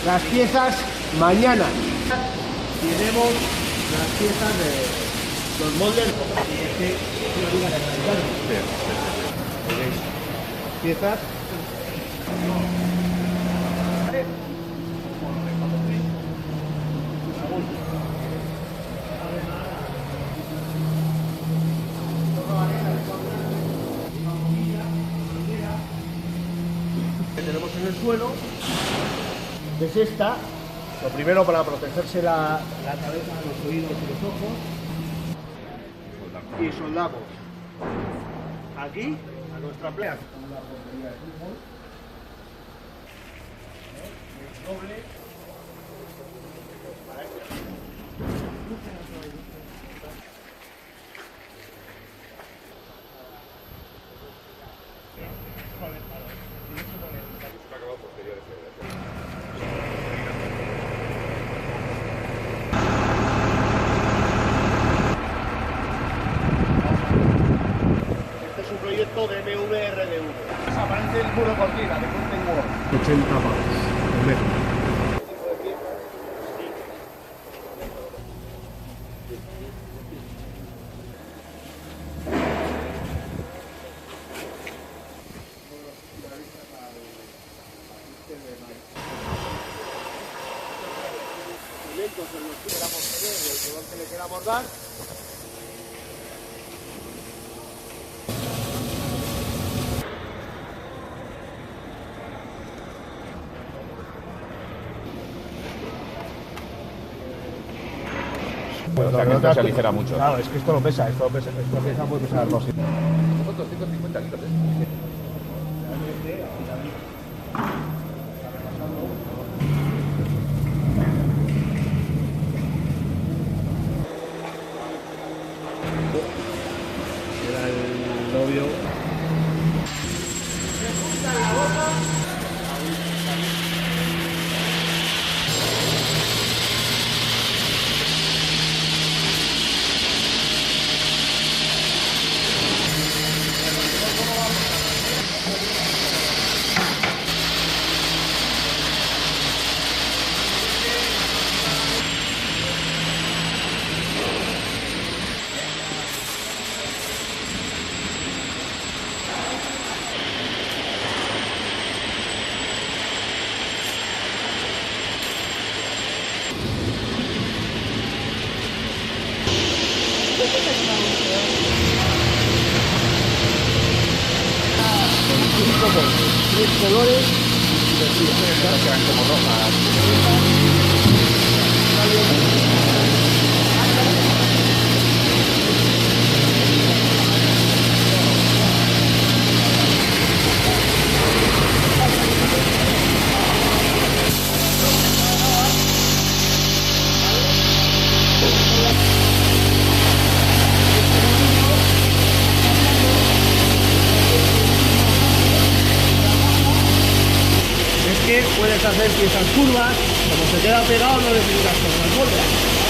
las piezas mañana. Tenemos las piezas de los moldes. Piezas. Que tenemos en el suelo es esta. Lo primero, para protegerse la cabeza, los oídos y los ojos. Y soldamos aquí a nuestra playa. Doble. De MVRD1. Aparece el muro cortina de Mountain Wall. 80 pavos. En los que queramos tener, el color que le queramos dar. O sea, que esto se aligera mucho. Claro, es que esto lo pesa, esto puede pesar 200. Son 250 litros, ¿eh? Era el novio. Con 3 colores que eran como rojas. puedes hacer piezas curvas, como se queda pegado no necesitas cosas moldes.